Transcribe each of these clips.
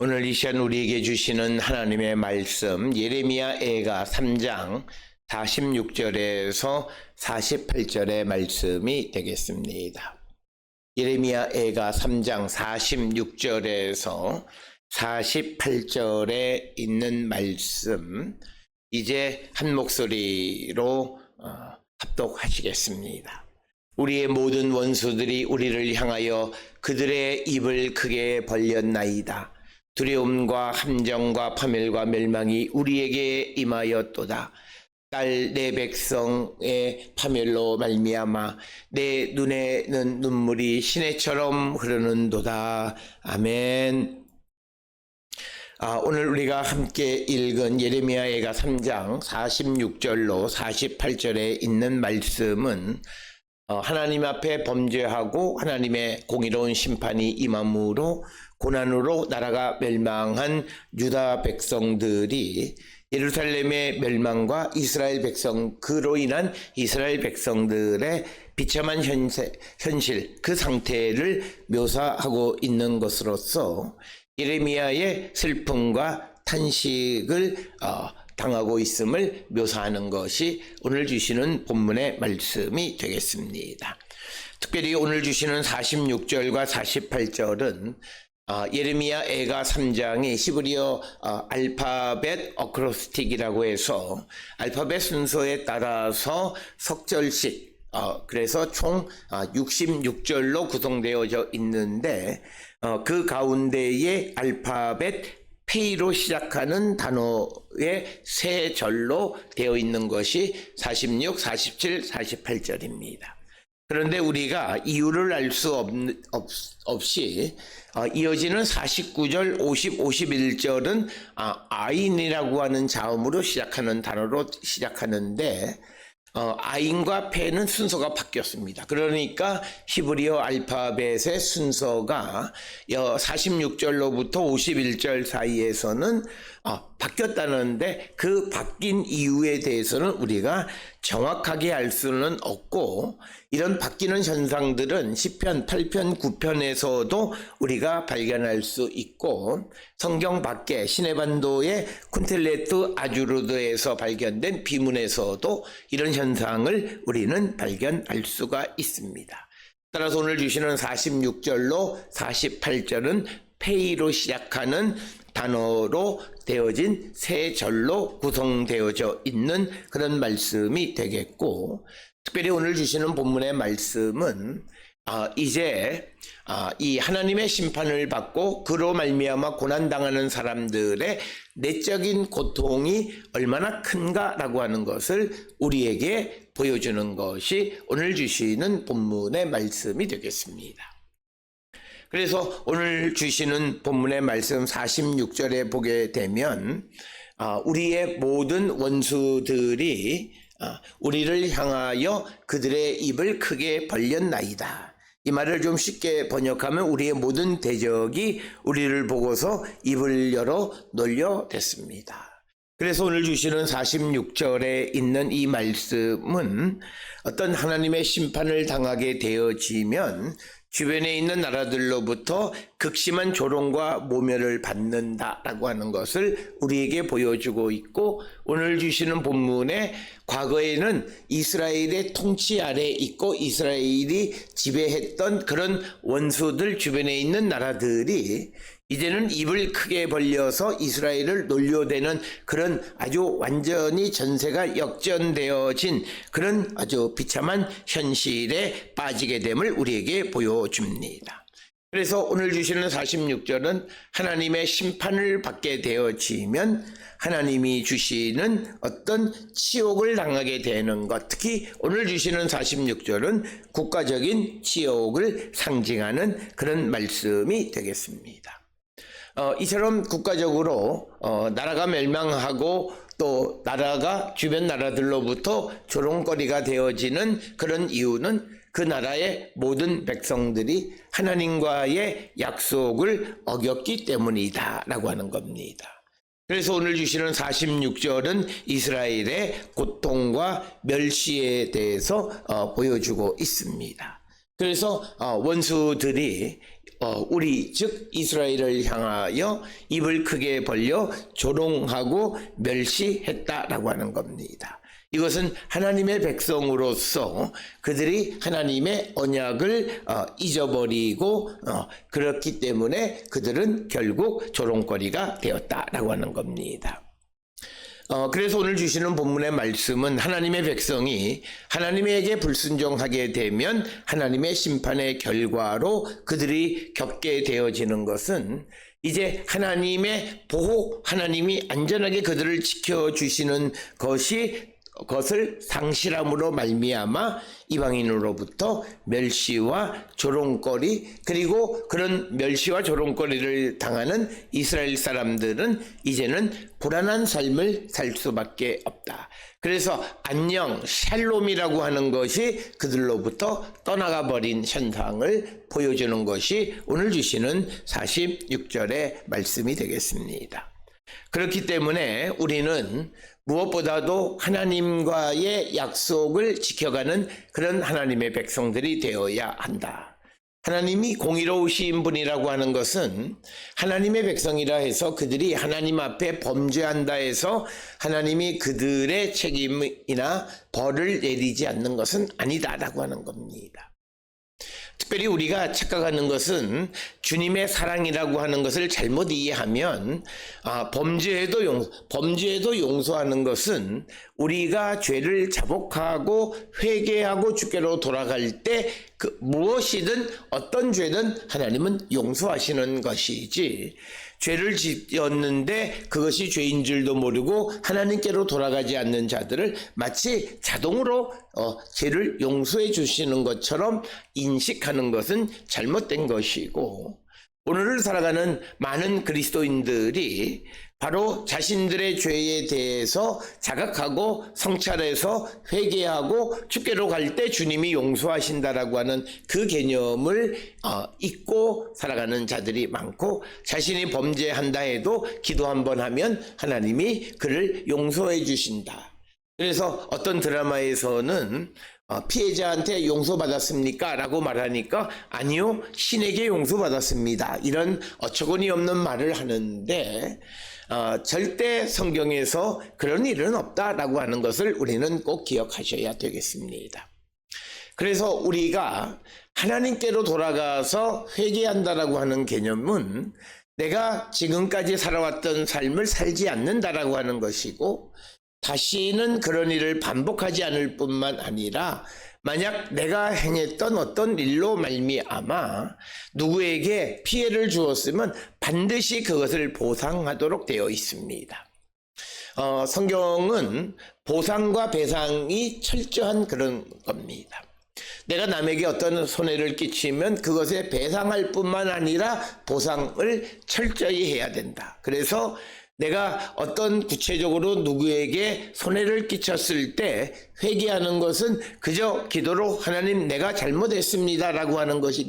오늘 이 시간 우리에게 주시는 하나님의 말씀 예레미야 애가 3장 46절에서 48절의 말씀이 되겠습니다. 예레미야 애가 3장 46절에서 48절에 있는 말씀 이제 한 목소리로 합독하시겠습니다. 우리의 모든 원수들이 우리를 향하여 그들의 입을 크게 벌렸나이다. 두려움과 함정과 파멸과 멸망이 우리에게 임하였도다. 딸 내 백성의 파멸로 말미암아 내 눈에는 눈물이 시내처럼 흐르는도다. 아멘. 오늘 우리가 함께 읽은 예레미야 애가 3장 46절로 48절에 있는 말씀은 하나님 앞에 범죄하고 하나님의 공의로운 심판이 임함으로 고난으로 나라가 멸망한 유다 백성들이 예루살렘의 멸망과 이스라엘 백성 그로 인한 이스라엘 백성들의 비참한 현실 그 상태를 묘사하고 있는 것으로서 예레미야의 슬픔과 탄식을 당하고 있음을 묘사하는 것이 오늘 주시는 본문의 말씀이 되겠습니다. 특별히 오늘 주시는 46절과 48절은 예레미야 애가 3장이 히브리어 알파벳 어크로스틱이라고 해서 알파벳 순서에 따라서 석절식 그래서 총 66절로 구성되어져 있는데 그 가운데에 알파벳 P로 시작하는 단어의 세 절로 되어 있는 것이 46, 47, 48절입니다. 그런데 우리가 이유를 알 수 없이 이어지는 49절, 50, 51절은 아인이라고 하는 자음으로 시작하는 단어로 시작하는데 아인과 페는 순서가 바뀌었습니다. 그러니까 히브리어 알파벳의 순서가 46절로부터 51절 사이에서는 바뀌었다는데 그 바뀐 이유에 대해서는 우리가 정확하게 알 수는 없고 이런 바뀌는 현상들은 시편 8편 9편에서도 우리가 발견할 수 있고 성경 밖에 시내반도의 쿤텔레트 아주르드에서 발견된 비문에서도 이런 현상을 우리는 발견할 수가 있습니다. 따라서 오늘 주시는 46절로 48절은 페이로 시작하는 단어로 되어진 세 절로 구성되어져 있는 그런 말씀이 되겠고 특별히 오늘 주시는 본문의 말씀은 이제 이 하나님의 심판을 받고 그로 말미암아 고난당하는 사람들의 내적인 고통이 얼마나 큰가라고 하는 것을 우리에게 보여주는 것이 오늘 주시는 본문의 말씀이 되겠습니다. 그래서 오늘 주시는 본문의 말씀 46절에 보게 되면 우리의 모든 원수들이 우리를 향하여 그들의 입을 크게 벌렸나이다. 이 말을 좀 쉽게 번역하면 우리의 모든 대적이 우리를 보고서 입을 열어 놀려댔습니다. 그래서 오늘 주시는 46절에 있는 이 말씀은 어떤 하나님의 심판을 당하게 되어지면 주변에 있는 나라들로부터 극심한 조롱과 모멸을 받는다라고 하는 것을 우리에게 보여주고 있고 오늘 주시는 본문에 과거에는 이스라엘의 통치 아래에 있고 이스라엘이 지배했던 그런 원수들 주변에 있는 나라들이 이제는 입을 크게 벌려서 이스라엘을 놀려대는 그런 아주 완전히 전세가 역전되어진 그런 아주 비참한 현실에 빠지게 됨을 우리에게 보여줍니다. 그래서 오늘 주시는 46절은 하나님의 심판을 받게 되어지면 하나님이 주시는 어떤 치욕을 당하게 되는 것, 특히 오늘 주시는 46절은 국가적인 치욕을 상징하는 그런 말씀이 되겠습니다. 이처럼 국가적으로 나라가 멸망하고 또 나라가 주변 나라들로부터 조롱거리가 되어지는 그런 이유는 그 나라의 모든 백성들이 하나님과의 약속을 어겼기 때문이다 라고 하는 겁니다. 그래서 오늘 주시는 46절은 이스라엘의 고통과 멸시에 대해서 보여주고 있습니다. 그래서 원수들이 우리 즉 이스라엘을 향하여 입을 크게 벌려 조롱하고 멸시했다라고 하는 겁니다. 이것은 하나님의 백성으로서 그들이 하나님의 언약을 잊어버리고 그렇기 때문에 그들은 결국 조롱거리가 되었다라고 하는 겁니다. 그래서 오늘 주시는 본문의 말씀은 하나님의 백성이 하나님에게 불순종하게 되면 하나님의 심판의 결과로 그들이 겪게 되어지는 것은 이제 하나님의 보호, 하나님이 안전하게 그들을 지켜주시는 것을 상실함으로 말미암아 이방인으로부터 멸시와 조롱거리, 그리고 그런 멸시와 조롱거리를 당하는 이스라엘 사람들은 이제는 불안한 삶을 살 수밖에 없다. 그래서 안녕, 샬롬이라고 하는 것이 그들로부터 떠나가 버린 현상을 보여주는 것이 오늘 주시는 46절의 말씀이 되겠습니다. 그렇기 때문에 우리는 무엇보다도 하나님과의 약속을 지켜가는 그런 하나님의 백성들이 되어야 한다. 하나님이 공의로우신 분이라고 하는 것은 하나님의 백성이라 해서 그들이 하나님 앞에 범죄한다 해서 하나님이 그들의 책임이나 벌을 내리지 않는 것은 아니다라고 하는 겁니다. 특별히 우리가 착각하는 것은 주님의 사랑이라고 하는 것을 잘못 이해하면 범죄에도 용서하는 것은 우리가 죄를 자복하고 회개하고 주께로 돌아갈 때 무엇이든 어떤 죄든 하나님은 용서하시는 것이지, 죄를 지었는데 그것이 죄인 줄도 모르고 하나님께로 돌아가지 않는 자들을 마치 자동으로 죄를 용서해 주시는 것처럼 인식하는 것은 잘못된 것이고, 오늘을 살아가는 많은 그리스도인들이 바로 자신들의 죄에 대해서 자각하고 성찰해서 회개하고 주께로 갈 때 주님이 용서하신다라고 하는 그 개념을 잊고 살아가는 자들이 많고, 자신이 범죄한다 해도 기도 한번 하면 하나님이 그를 용서해 주신다. 그래서 어떤 드라마에서는 피해자한테 용서받았습니까? 라고 말하니까 아니요, 신에게 용서받았습니다. 이런 어처구니 없는 말을 하는데 절대 성경에서 그런 일은 없다라고 하는 것을 우리는 꼭 기억하셔야 되겠습니다. 그래서 우리가 하나님께로 돌아가서 회개한다라고 하는 개념은 내가 지금까지 살아왔던 삶을 살지 않는다라고 하는 것이고, 다시는 그런 일을 반복하지 않을 뿐만 아니라 만약 내가 행했던 어떤 일로 말미암아 누구에게 피해를 주었으면 반드시 그것을 보상하도록 되어 있습니다. 성경은 보상과 배상이 철저한 그런 겁니다. 내가 남에게 어떤 손해를 끼치면 그것에 배상할 뿐만 아니라 보상을 철저히 해야 된다. 그래서 내가 어떤 구체적으로 누구에게 손해를 끼쳤을 때 회개하는 것은 그저 기도로 하나님 내가 잘못했습니다라고 하는 것이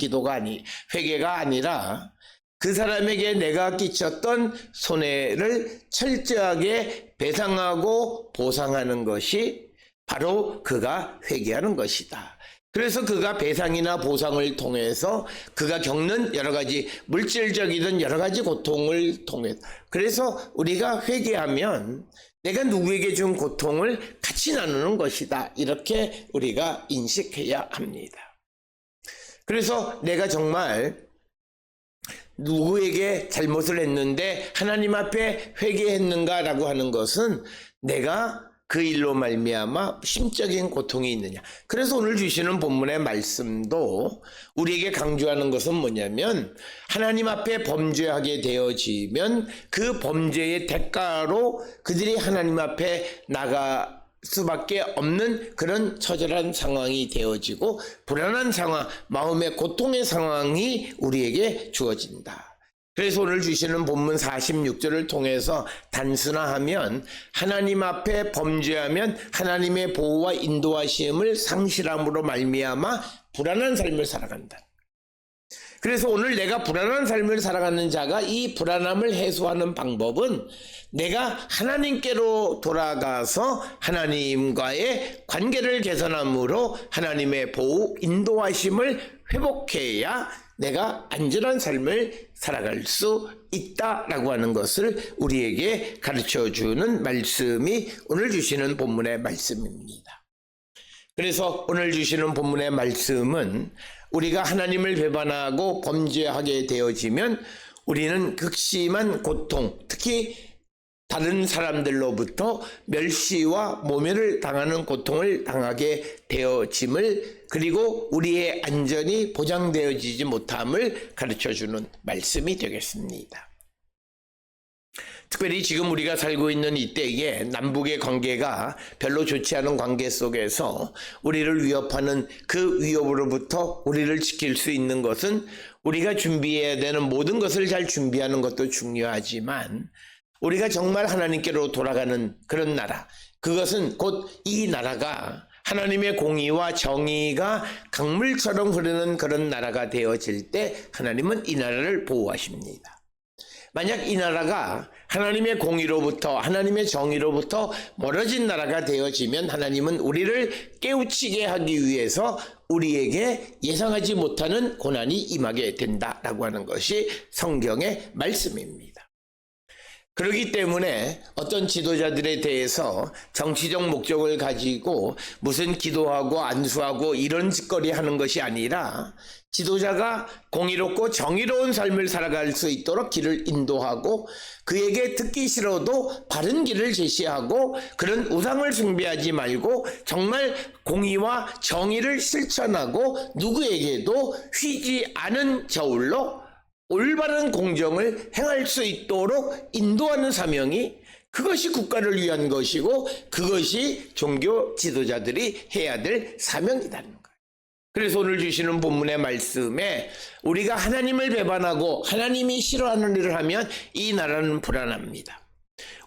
회개가 아니라 그 사람에게 내가 끼쳤던 손해를 철저하게 배상하고 보상하는 것이 바로 그가 회개하는 것이다. 그래서 그가 배상이나 보상을 통해서 그가 겪는 여러 가지 물질적이든 여러 가지 고통을 통해서, 그래서 우리가 회개하면 내가 누구에게 준 고통을 같이 나누는 것이다. 이렇게 우리가 인식해야 합니다. 그래서 내가 정말 누구에게 잘못을 했는데 하나님 앞에 회개했는가라고 하는 것은 내가 그 일로 말미암아 심적인 고통이 있느냐. 그래서 오늘 주시는 본문의 말씀도 우리에게 강조하는 것은 뭐냐면, 하나님 앞에 범죄하게 되어지면 그 범죄의 대가로 그들이 하나님 앞에 나가 수밖에 없는 그런 처절한 상황이 되어지고 불안한 상황, 마음의 고통의 상황이 우리에게 주어진다. 그래서 오늘 주시는 본문 46절을 통해서 단순화하면 하나님 앞에 범죄하면 하나님의 보호와 인도하심을 상실함으로 말미암아 불안한 삶을 살아간다. 그래서 오늘 내가 불안한 삶을 살아가는 자가 이 불안함을 해소하는 방법은 내가 하나님께로 돌아가서 하나님과의 관계를 개선함으로 하나님의 보호, 인도하심을 회복해야 내가 안전한 삶을 살아갈 수 있다라고 하는 것을 우리에게 가르쳐주는 말씀이 오늘 주시는 본문의 말씀입니다. 그래서 오늘 주시는 본문의 말씀은 우리가 하나님을 배반하고 범죄하게 되어지면 우리는 극심한 고통, 특히 다른 사람들로부터 멸시와 모멸을 당하는 고통을 당하게 되어짐을, 그리고 우리의 안전이 보장되어지지 못함을 가르쳐주는 말씀이 되겠습니다. 특별히 지금 우리가 살고 있는 이때에 남북의 관계가 별로 좋지 않은 관계 속에서 우리를 위협하는 그 위협으로부터 우리를 지킬 수 있는 것은 우리가 준비해야 되는 모든 것을 잘 준비하는 것도 중요하지만, 우리가 정말 하나님께로 돌아가는 그런 나라, 그것은 곧 이 나라가 하나님의 공의와 정의가 강물처럼 흐르는 그런 나라가 되어질 때 하나님은 이 나라를 보호하십니다. 만약 이 나라가 하나님의 공의로부터, 하나님의 정의로부터 멀어진 나라가 되어지면 하나님은 우리를 깨우치게 하기 위해서 우리에게 예상하지 못하는 고난이 임하게 된다라고 하는 것이 성경의 말씀입니다. 그렇기 때문에 어떤 지도자들에 대해서 정치적 목적을 가지고 무슨 기도하고 안수하고 이런 짓거리 하는 것이 아니라, 지도자가 공의롭고 정의로운 삶을 살아갈 수 있도록 길을 인도하고 그에게 듣기 싫어도 바른 길을 제시하고 그런 우상을 숭배하지 말고 정말 공의와 정의를 실천하고 누구에게도 휘지 않은 저울로 올바른 공정을 행할 수 있도록 인도하는 사명이, 그것이 국가를 위한 것이고 그것이 종교 지도자들이 해야 될 사명이라는 거예요. 그래서 오늘 주시는 본문의 말씀에 우리가 하나님을 배반하고 하나님이 싫어하는 일을 하면 이 나라는 불안합니다.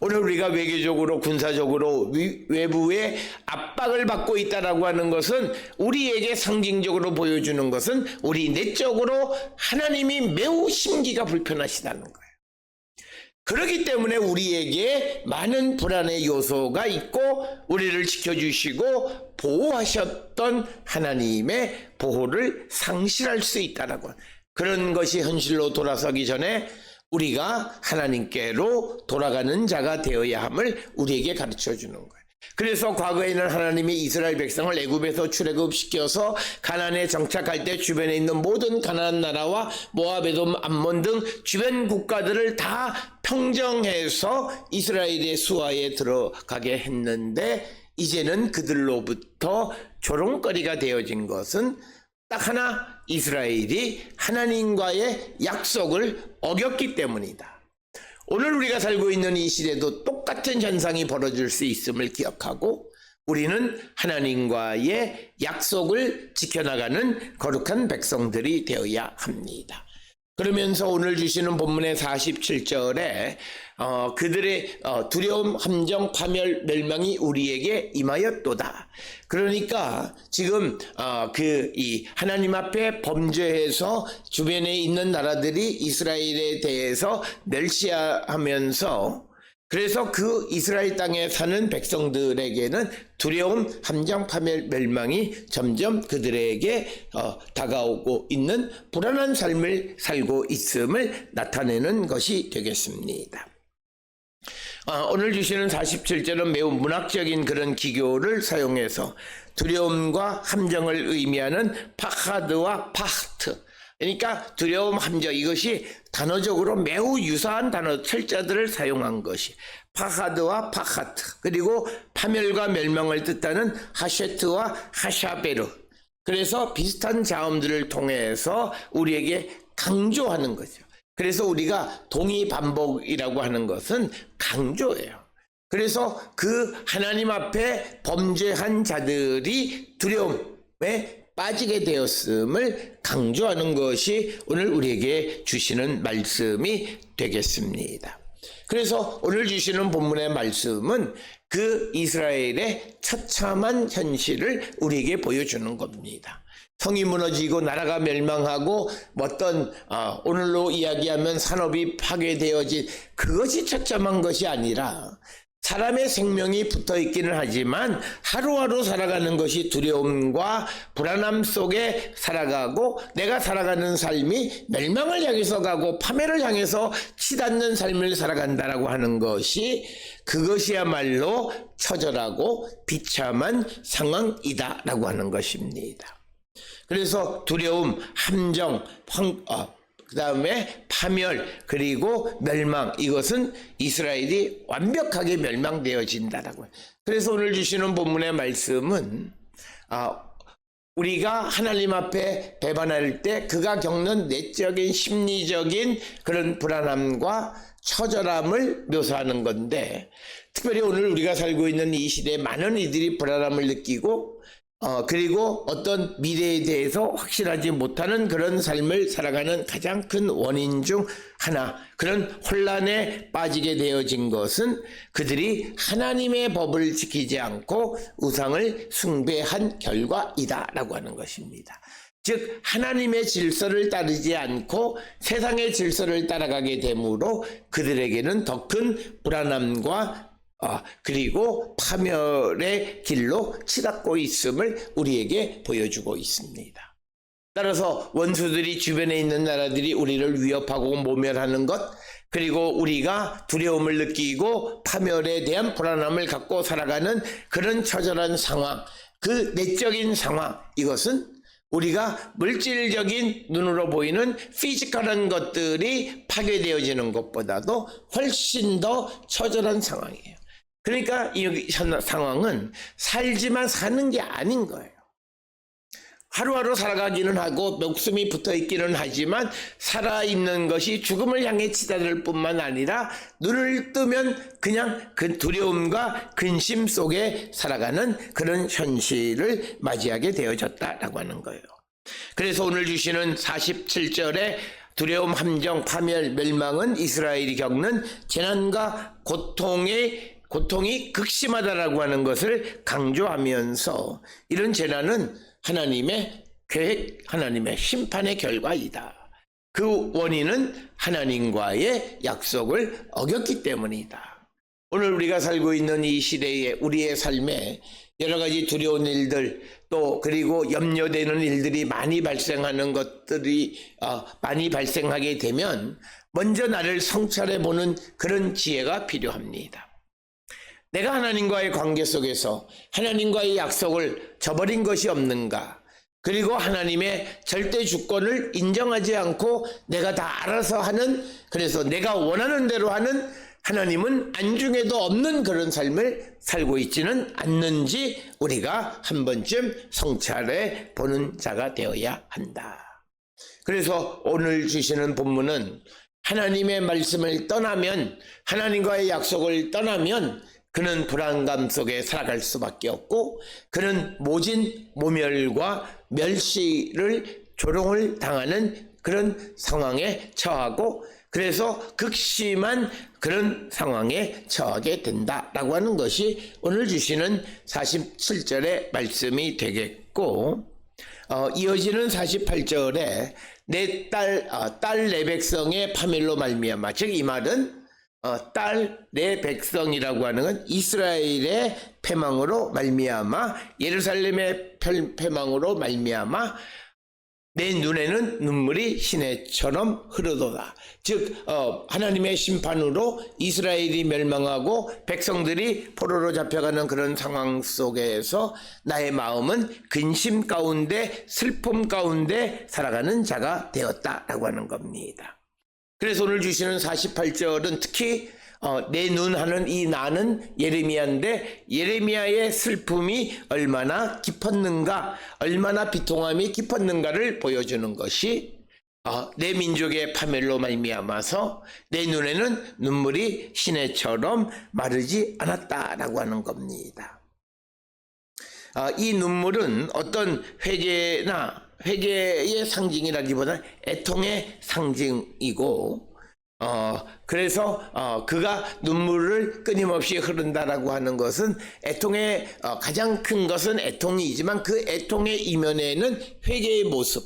오늘 우리가 외교적으로 군사적으로 외부의 압박을 받고 있다라고 하는 것은, 우리에게 상징적으로 보여주는 것은 우리 내적으로 하나님이 매우 심기가 불편하시다는 거예요. 그렇기 때문에 우리에게 많은 불안의 요소가 있고 우리를 지켜주시고 보호하셨던 하나님의 보호를 상실할 수 있다라고, 그런 것이 현실로 돌아서기 전에 우리가 하나님께로 돌아가는 자가 되어야 함을 우리에게 가르쳐주는 거예요. 그래서 과거에는 하나님이 이스라엘 백성을 애굽에서 출애굽시켜서 가나안에 정착할 때 주변에 있는 모든 가나안 나라와 모압, 에돔, 암몬 등 주변 국가들을 다 평정해서 이스라엘의 수하에 들어가게 했는데, 이제는 그들로부터 조롱거리가 되어진 것은 딱 하나, 이스라엘이 하나님과의 약속을 어겼기 때문이다. 오늘 우리가 살고 있는 이 시대도 똑같은 현상이 벌어질 수 있음을 기억하고 우리는 하나님과의 약속을 지켜나가는 거룩한 백성들이 되어야 합니다. 그러면서 오늘 주시는 본문의 47절에 그들의 두려움, 함정, 파멸, 멸망이 우리에게 임하였도다. 그러니까 지금 이 하나님 앞에 범죄해서 주변에 있는 나라들이 이스라엘에 대해서 멸시하면서, 그래서 그 이스라엘 땅에 사는 백성들에게는 두려움, 함정, 파멸, 멸망이 점점 그들에게 다가오고 있는 불안한 삶을 살고 있음을 나타내는 것이 되겠습니다. 오늘 주시는 47절은 매우 문학적인 그런 기교를 사용해서 두려움과 함정을 의미하는 파하드와 파하트, 그러니까 두려움, 함정, 이것이 단어적으로 매우 유사한 단어 철자들을 사용한 것이 파하드와 파하트, 그리고 파멸과 멸망을 뜻하는 하셰트와 하샤베르, 그래서 비슷한 자음들을 통해서 우리에게 강조하는 거죠. 그래서 우리가 동의 반복이라고 하는 것은 강조예요. 그래서 그 하나님 앞에 범죄한 자들이 두려움에 빠지게 되었음을 강조하는 것이 오늘 우리에게 주시는 말씀이 되겠습니다. 그래서 오늘 주시는 본문의 말씀은 그 이스라엘의 처참한 현실을 우리에게 보여주는 겁니다. 성이 무너지고 나라가 멸망하고 어떤 오늘로 이야기하면 산업이 파괴되어진 그것이 처참한 것이 아니라 사람의 생명이 붙어 있기는 하지만 하루하루 살아가는 것이 두려움과 불안함 속에 살아가고 내가 살아가는 삶이 멸망을 향해서 가고 파멸을 향해서 치닫는 삶을 살아간다라고 하는 것이 그것이야말로 처절하고 비참한 상황이다라고 하는 것입니다. 그래서 두려움, 함정, 그 다음에 파멸, 그리고 멸망, 이것은 이스라엘이 완벽하게 멸망되어진다라고. 그래서 오늘 주시는 본문의 말씀은 우리가 하나님 앞에 배반할 때 그가 겪는 내적인 심리적인 그런 불안함과 처절함을 묘사하는 건데, 특별히 오늘 우리가 살고 있는 이 시대에 많은 이들이 불안함을 느끼고 그리고 어떤 미래에 대해서 확실하지 못하는 그런 삶을 살아가는 가장 큰 원인 중 하나, 그런 혼란에 빠지게 되어진 것은 그들이 하나님의 법을 지키지 않고 우상을 숭배한 결과이다라고 하는 것입니다. 즉 하나님의 질서를 따르지 않고 세상의 질서를 따라가게 되므로 그들에게는 더 큰 불안함과 그리고 파멸의 길로 치닫고 있음을 우리에게 보여주고 있습니다. 따라서 원수들이 주변에 있는 나라들이 우리를 위협하고 모멸하는 것, 그리고 우리가 두려움을 느끼고 파멸에 대한 불안함을 갖고 살아가는 그런 처절한 상황, 그 내적인 상황, 이것은 우리가 물질적인 눈으로 보이는 피지컬한 것들이 파괴되어지는 것보다도 훨씬 더 처절한 상황이에요. 그러니까 이 상황은 살지만 사는 게 아닌 거예요. 하루하루 살아가기는 하고 목숨이 붙어있기는 하지만 살아있는 것이 죽음을 향해 치닫을 뿐만 아니라 눈을 뜨면 그냥 그 두려움과 근심 속에 살아가는 그런 현실을 맞이하게 되어졌다라고 하는 거예요. 그래서 오늘 주시는 47절에 두려움, 함정, 파멸, 멸망은 이스라엘이 겪는 재난과 고통이 극심하다라고 하는 것을 강조하면서 이런 재난은 하나님의 계획, 하나님의 심판의 결과이다. 그 원인은 하나님과의 약속을 어겼기 때문이다. 오늘 우리가 살고 있는 이 시대에 우리의 삶에 여러 가지 두려운 일들, 또 그리고 염려되는 일들이 많이 발생하는 것들이 많이 발생하게 되면 먼저 나를 성찰해 보는 그런 지혜가 필요합니다. 내가 하나님과의 관계 속에서 하나님과의 약속을 저버린 것이 없는가? 그리고 하나님의 절대 주권을 인정하지 않고 내가 다 알아서 하는, 그래서 내가 원하는 대로 하는, 하나님은 안중에도 없는 그런 삶을 살고 있지는 않는지 우리가 한 번쯤 성찰해 보는 자가 되어야 한다. 그래서 오늘 주시는 본문은 하나님의 말씀을 떠나면, 하나님과의 약속을 떠나면 그는 불안감 속에 살아갈 수밖에 없고 그는 모진 모멸과 멸시를 조롱을 당하는 그런 상황에 처하고 그래서 극심한 그런 상황에 처하게 된다라고 하는 것이 오늘 주시는 47절의 말씀이 되겠고, 이어지는 48절에 딸 내 백성의 파멸로 말미암아, 즉 이 말은 딸 내 백성이라고 하는 건 이스라엘의 패망으로 말미암아, 예루살렘의 패망으로 말미암아 내 눈에는 눈물이 시내처럼 흐르도다. 즉 하나님의 심판으로 이스라엘이 멸망하고 백성들이 포로로 잡혀가는 그런 상황 속에서 나의 마음은 근심 가운데 슬픔 가운데 살아가는 자가 되었다라고 하는 겁니다. 그래서 오늘 주시는 48절은 특히 내 눈 하는 이 나는 예레미야인데, 예레미야의 슬픔이 얼마나 깊었는가, 얼마나 비통함이 깊었는가를 보여주는 것이 내 민족의 파멸로 말미암아서 내 눈에는 눈물이 시내처럼 마르지 않았다라고 하는 겁니다. 이 눈물은 어떤 회개의 상징이라기보다 애통의 상징이고, 그래서 그가 눈물을 끊임없이 흐른다라고 하는 것은 애통의 가장 큰 것은 애통이지만 그 애통의 이면에는 회개의 모습,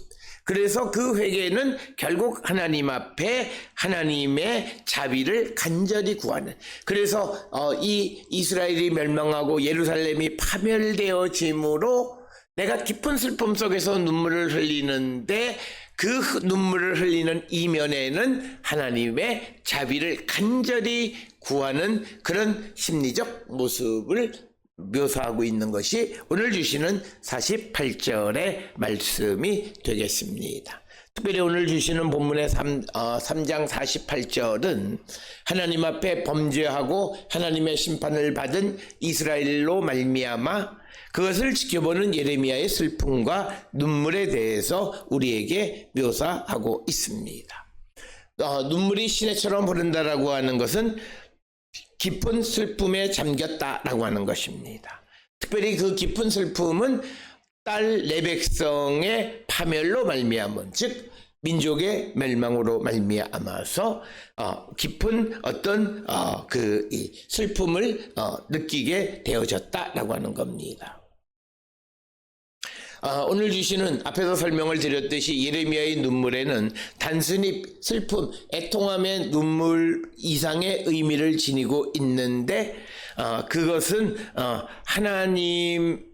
그래서 그 회개는 결국 하나님 앞에 하나님의 자비를 간절히 구하는. 그래서 이 이스라엘이 멸망하고 예루살렘이 파멸되어짐으로 내가 깊은 슬픔 속에서 눈물을 흘리는데 그 눈물을 흘리는 이면에는 하나님의 자비를 간절히 구하는 그런 심리적 모습을 묘사하고 있는 것이 오늘 주시는 48절의 말씀이 되겠습니다. 특별히 오늘 주시는 본문의 3장 48절은 하나님 앞에 범죄하고 하나님의 심판을 받은 이스라엘로 말미암아 그것을 지켜보는 예레미야의 슬픔과 눈물에 대해서 우리에게 묘사하고 있습니다. 눈물이 시내처럼 흐른다라고 하는 것은 깊은 슬픔에 잠겼다라고 하는 것입니다. 특별히 그 깊은 슬픔은 딸 내 백성의 파멸로 말미암은, 즉 민족의 멸망으로 말미암아서 깊은 어떤 이 슬픔을 느끼게 되어졌다라고 하는 겁니다. 오늘 주시는 앞에서 설명을 드렸듯이 예레미야의 눈물에는 단순히 슬픔, 애통함의 눈물 이상의 의미를 지니고 있는데 그것은 하나님에게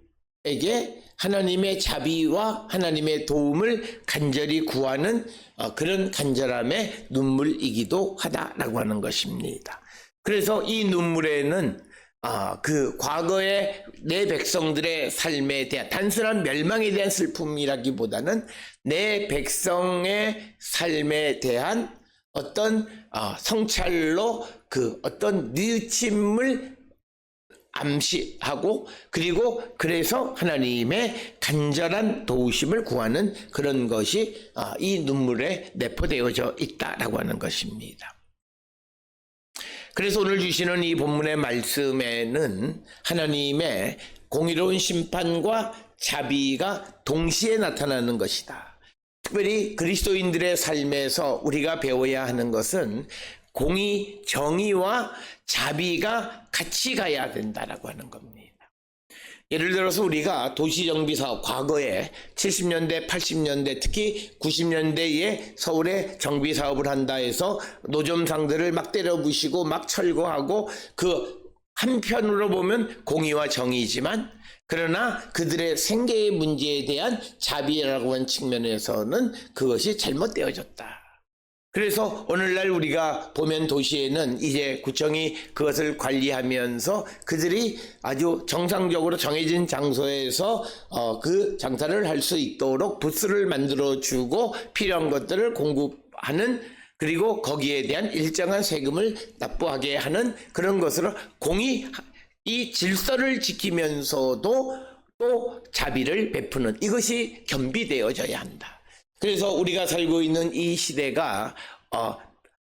하나님의 자비와 하나님의 도움을 간절히 구하는 그런 간절함의 눈물이기도 하다라고 하는 것입니다. 그래서 이 눈물에는 그 과거의 내 백성들의 삶에 대한 단순한 멸망에 대한 슬픔이라기보다는 내 백성의 삶에 대한 어떤 성찰로 그 어떤 뉘우침을 암시하고 그리고 그래서 하나님의 간절한 도우심을 구하는 그런 것이 이 눈물에 내포되어져 있다라고 하는 것입니다. 그래서 오늘 주시는 이 본문의 말씀에는 하나님의 공의로운 심판과 자비가 동시에 나타나는 것이다. 특별히 그리스도인들의 삶에서 우리가 배워야 하는 것은 공의, 정의와 자비가 같이 가야 된다라고 하는 겁니다. 예를 들어서 우리가 도시정비사업, 과거에 70년대, 80년대, 특히 90년대에 서울에 정비사업을 한다 해서 노점상들을 막 때려 부시고 막 철거하고 그 한편으로 보면 공의와 정의지만 그러나 그들의 생계의 문제에 대한 자비라고 하는 측면에서는 그것이 잘못되어졌다. 그래서 오늘날 우리가 보면 도시에는 이제 구청이 그것을 관리하면서 그들이 아주 정상적으로 정해진 장소에서 그 장사를 할 수 있도록 부스를 만들어주고 필요한 것들을 공급하는, 그리고 거기에 대한 일정한 세금을 납부하게 하는 그런 것으로 공의, 이 질서를 지키면서도 또 자비를 베푸는, 이것이 겸비되어져야 한다. 그래서 우리가 살고 있는 이 시대가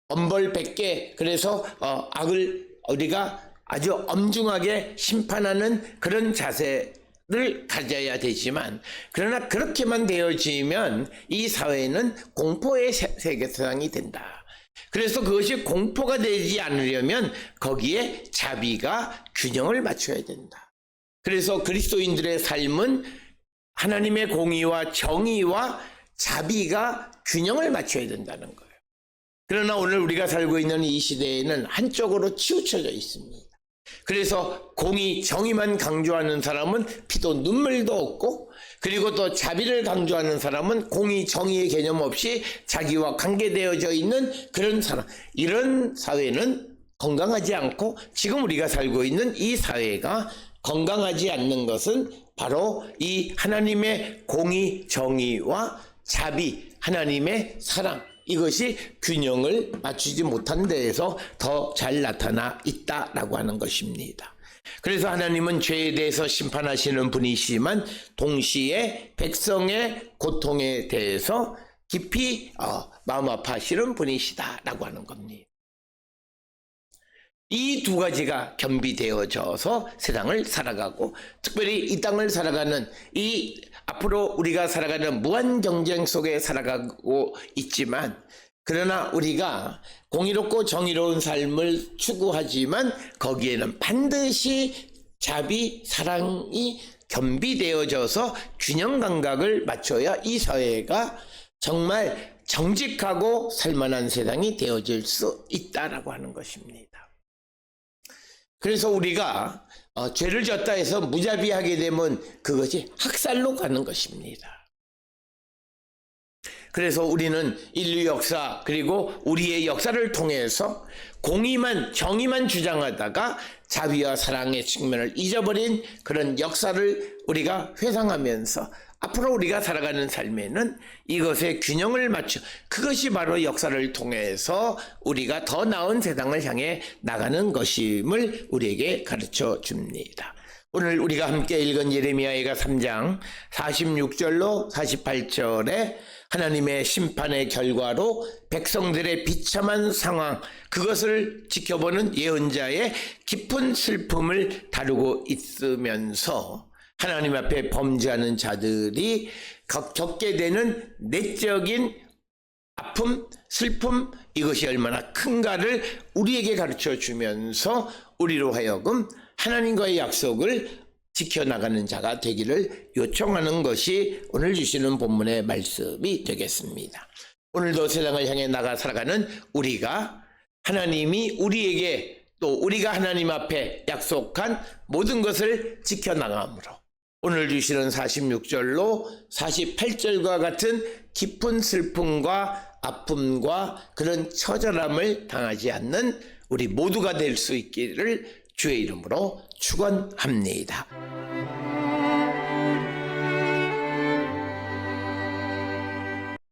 엄벌100개, 그래서 악을 우리가 아주 엄중하게 심판하는 그런 자세를 가져야 되지만, 그러나 그렇게만 되어지면 이 사회는 공포의 세계상이 된다. 그래서 그것이 공포가 되지 않으려면 거기에 자비가 균형을 맞춰야 된다. 그래서 그리스도인들의 삶은 하나님의 공의와 정의와 자비가 균형을 맞춰야 된다는 거예요. 그러나 오늘 우리가 살고 있는 이 시대에는 한쪽으로 치우쳐져 있습니다. 그래서 공의, 정의만 강조하는 사람은 피도 눈물도 없고, 그리고 또 자비를 강조하는 사람은 공의, 정의의 개념 없이 자기와 관계되어져 있는 그런 사람, 이런 사회는 건강하지 않고, 지금 우리가 살고 있는 이 사회가 건강하지 않는 것은 바로 이 하나님의 공의, 정의와 자비, 하나님의 사랑, 이것이 균형을 맞추지 못한 데에서 더 잘 나타나 있다라고 하는 것입니다. 그래서 하나님은 죄에 대해서 심판하시는 분이시지만 동시에 백성의 고통에 대해서 깊이 마음 아파하시는 분이시다라고 하는 겁니다. 이 두 가지가 겸비되어져서 세상을 살아가고, 특별히 이 땅을 살아가는 이 앞으로 우리가 살아가는 무한 경쟁 속에 살아가고 있지만, 그러나 우리가 공의롭고 정의로운 삶을 추구하지만 거기에는 반드시 자비, 사랑이 겸비되어져서 균형 감각을 맞춰야 이 사회가 정말 정직하고 살만한 세상이 되어질 수 있다라고 하는 것입니다. 그래서 우리가 죄를 졌다 해서 무자비하게 되면 그것이 학살로 가는 것입니다. 그래서 우리는 인류 역사 그리고 우리의 역사를 통해서 공의만 정의만 주장하다가 자비와 사랑의 측면을 잊어버린 그런 역사를 우리가 회상하면서 앞으로 우리가 살아가는 삶에는 이것의 균형을 맞춰 그것이 바로 역사를 통해서 우리가 더 나은 세상을 향해 나가는 것임을 우리에게 가르쳐 줍니다. 오늘 우리가 함께 읽은 예레미야가 3장 46절로 48절에 하나님의 심판의 결과로 백성들의 비참한 상황, 그것을 지켜보는 예언자의 깊은 슬픔을 다루고 있으면서 하나님 앞에 범죄하는 자들이 겪게 되는 내적인 아픔, 슬픔, 이것이 얼마나 큰가를 우리에게 가르쳐 주면서 우리로 하여금 하나님과의 약속을 지켜나가는 자가 되기를 요청하는 것이 오늘 주시는 본문의 말씀이 되겠습니다. 오늘도 세상을 향해 나가 살아가는 우리가 하나님이 우리에게 또 우리가 하나님 앞에 약속한 모든 것을 지켜나가므로 오늘 주시는 46절로 48절과 같은 깊은 슬픔과 아픔과 그런 처절함을 당하지 않는 우리 모두가 될 수 있기를 주의 이름으로 축원합니다.